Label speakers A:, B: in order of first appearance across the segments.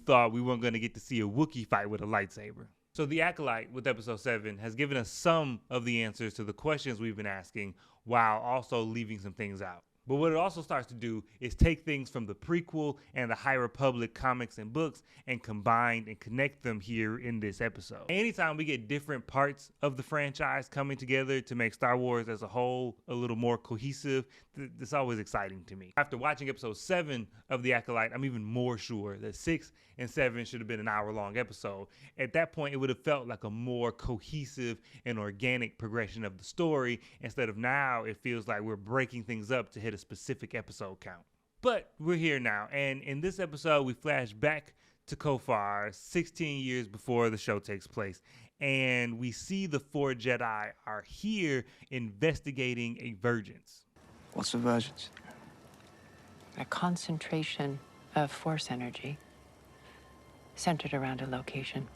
A: thought we weren't going to get to see a Wookiee fight with a lightsaber. So the Acolyte with episode 7 has given us some of the answers to the questions we've been asking while also leaving some things out. But what it also starts to do is take things from the prequel and the High Republic comics and books and combine and connect them here in this episode. Anytime we get different parts of the franchise coming together to make Star Wars as a whole a little more cohesive, it's always exciting to me. After watching episode 7 of The Acolyte, I'm even more sure that 6 and 7 should have been an hour-long episode. At that point, it would have felt like a more cohesive and organic progression of the story, instead of now it feels like we're breaking things up to hit a specific episode count. But we're here now, and in this episode, we flash back to Kofar 16 years before the show takes place, and we see the 4 Jedi are here investigating a Virgence.
B: What's a Virgence?
C: A concentration of force energy centered around a location.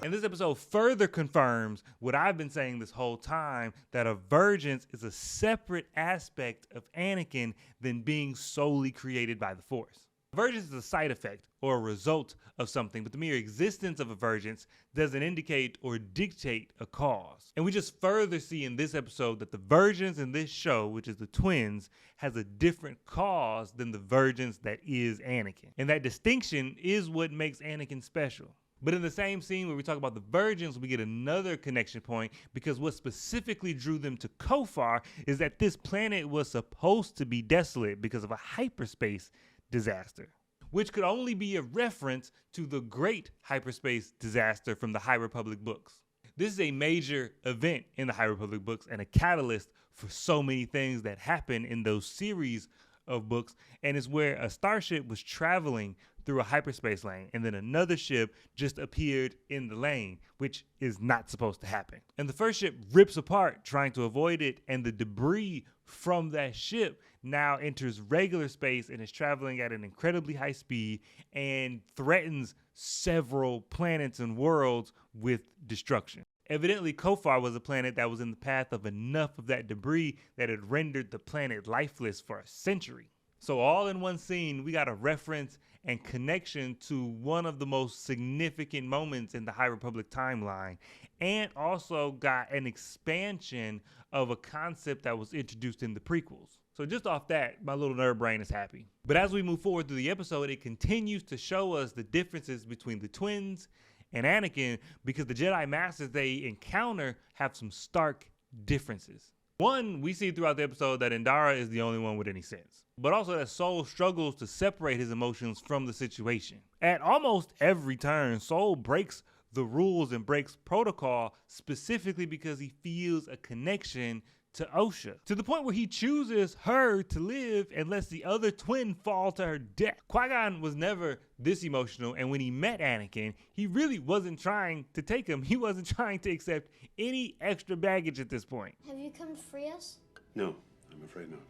A: And this episode further confirms what I've been saying this whole time, that a Virgence is a separate aspect of Anakin than being solely created by the Force. Virgence is a side effect or a result of something, but the mere existence of a Virgence doesn't indicate or dictate a cause. And we just further see in this episode that the Virgence in this show, which is the twins, has a different cause than the Virgence that is Anakin. And that distinction is what makes Anakin special. But in the same scene where we talk about the Virgence, we get another connection point, because what specifically drew them to Kofar is that this planet was supposed to be desolate because of a hyperspace disaster, which could only be a reference to the great hyperspace disaster from the High Republic books. This is a major event in the High Republic books and a catalyst for so many things that happen in those series of books, and it's where a starship was traveling through a hyperspace lane, and then another ship just appeared in the lane, which is not supposed to happen. And the first ship rips apart trying to avoid it, and the debris from that ship now enters regular space and is traveling at an incredibly high speed and threatens several planets and worlds with destruction. Evidently, Kofar was a planet that was in the path of enough of that debris that had rendered the planet lifeless for a century. So all in one scene, we got a reference and connection to one of the most significant moments in the High Republic timeline, and also got an expansion of a concept that was introduced in the prequels. So just off that, my little nerd brain is happy. But as we move forward through the episode, it continues to show us the differences between the twins and Anakin, because the Jedi Masters they encounter have some stark differences. One, we see throughout the episode that Indara is the only one with any sense, but also that Sol struggles to separate his emotions from the situation. At almost every turn, Sol breaks the rules and breaks protocol specifically because he feels a connection to Osha, to the point where he chooses her to live and lets the other twin fall to her death. Qui Gon was never this emotional, and when he met Anakin, he really wasn't trying to take him. He wasn't trying to accept any extra baggage at this point.
D: Have you come to free us?
E: No, I'm afraid not.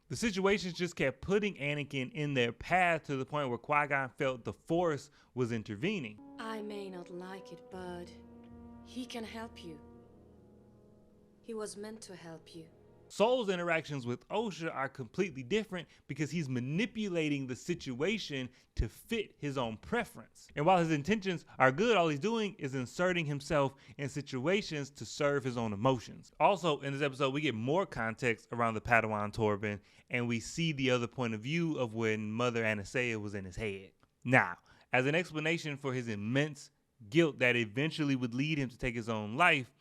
A: The situations just kept putting Anakin in their path to the point where Qui Gon felt the Force was intervening.
F: I may not like it, but he can help you. He was meant to help you.
A: Sol's interactions with Osha are completely different because he's manipulating the situation to fit his own preference. And while his intentions are good, all he's doing is inserting himself in situations to serve his own emotions. Also, in this episode, we get more context around the Padawan Torbin, and we see the other point of view of when Mother Anastasia was in his head. Now, as an explanation for his immense guilt that eventually would lead him to take his own life,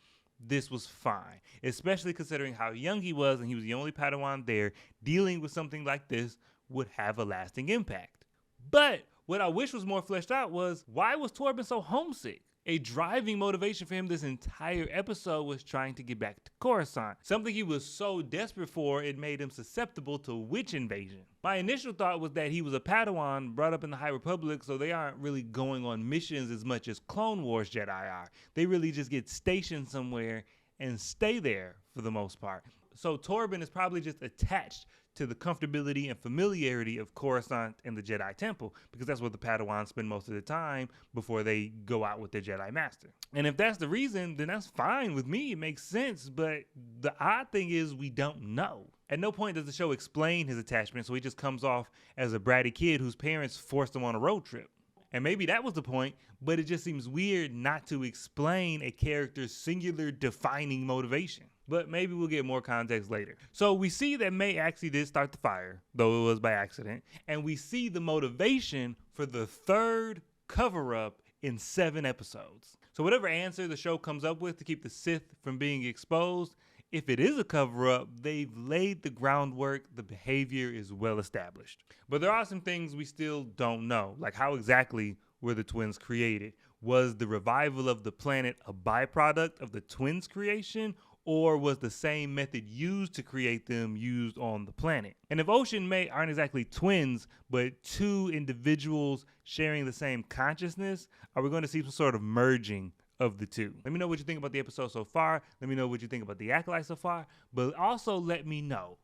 A: this was fine, especially considering how young he was and he was the only Padawan there. Dealing with something like this would have a lasting impact. But what I wish was more fleshed out was, why was Torbin so homesick? A driving motivation for him this entire episode was trying to get back to Coruscant, something he was so desperate for it made him susceptible to witch invasion. My initial thought was that he was a Padawan brought up in the High Republic, so they aren't really going on missions as much as Clone Wars Jedi are. They really just get stationed somewhere and stay there for the most part. So Torbin is probably just attached to the comfortability and familiarity of Coruscant and the Jedi Temple, because that's where the Padawans spend most of the time before they go out with their Jedi Master. And if that's the reason, then that's fine with me. It makes sense. But the odd thing is we don't know. At no point does the show explain his attachment, so he just comes off as a bratty kid whose parents forced him on a road trip. And maybe that was the point, but it just seems weird not to explain a character's singular defining motivation. But maybe we'll get more context later. So we see that May actually did start the fire, though it was by accident. And we see the motivation for the third cover-up in 7 episodes. So whatever answer the show comes up with to keep the Sith from being exposed, if it is a cover-up, they've laid the groundwork, the behavior is well established. But there are some things we still don't know, like how exactly were the twins created? Was the revival of the planet a byproduct of the twins' creation, or was the same method used to create them used on the planet? And if Ocean and May aren't exactly twins, but 2 individuals sharing the same consciousness, are we going to see some sort of merging of the 2? Let me know what you think about the episode so far. Let me know what you think about the Acolyte so far. But also let me know,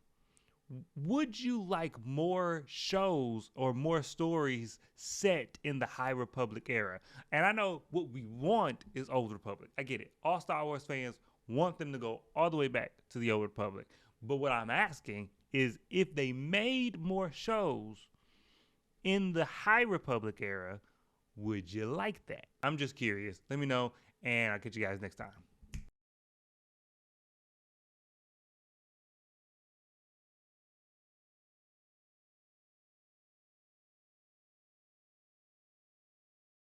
A: would you like more shows or more stories set in the High Republic era? And I know what we want is Old Republic. I get it. All Star Wars fans want them to go all the way back to the Old Republic. But what I'm asking is, if they made more shows in the High Republic era, would you like that? I'm just curious. Let me know, and I'll catch you guys next time.